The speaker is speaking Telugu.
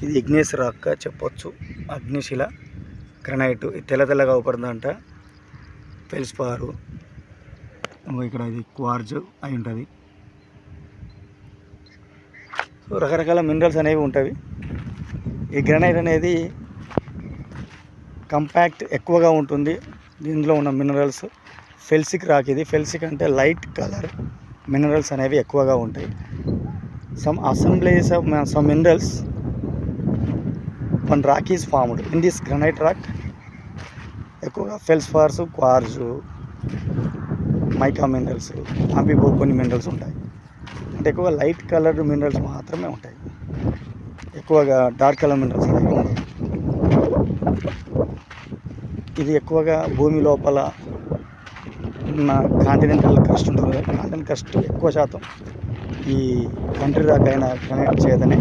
ఇది ఇగ్నియస్ రాక్ చెప్పొచ్చు. అగ్నిశిల గ్రనైట్ తెల్ల తెల్లగా అవుపడుతుందంట. ఫెల్స్పారు ఇక్కడ ఇది క్వార్జ్ అయి ఉంటుంది. సో రకరకాల మినరల్స్ అనేవి ఉంటాయి. ఈ గ్రనైట్ అనేది కంపాక్ట్ ఎక్కువగా ఉంటుంది. దీనిలో ఉన్న మినరల్స్ ఫెల్సిక్ రాక్. ఇది ఫెల్సిక్ అంటే లైట్ కలర్ మినరల్స్ అనేవి ఎక్కువగా ఉంటాయి. Some assemblies of some minerals one rock is formed in this granite rock. ఎక్కువగా ఫెల్స్పార్స్, క్వార్జు, మైకా మినరల్స్, అవి కొన్ని మినరల్స్ ఉంటాయి. అంటే ఎక్కువగా లైట్ కలర్ మినరల్స్ మాత్రమే ఉంటాయి. ఎక్కువగా డార్క్ కలర్ మినరల్స్ అనేవి ఉండవు. ఇది ఎక్కువగా భూమి లోపల ఉన్న కాంటినెంటల్ క్రస్ట్ ఉంటుంది కదా, కాంటినెంటల్ క్రస్ట్ ఎక్కువ శాతం ఈ కంట్రీ రాక్ అయిన గ్రనైట్ చేతనే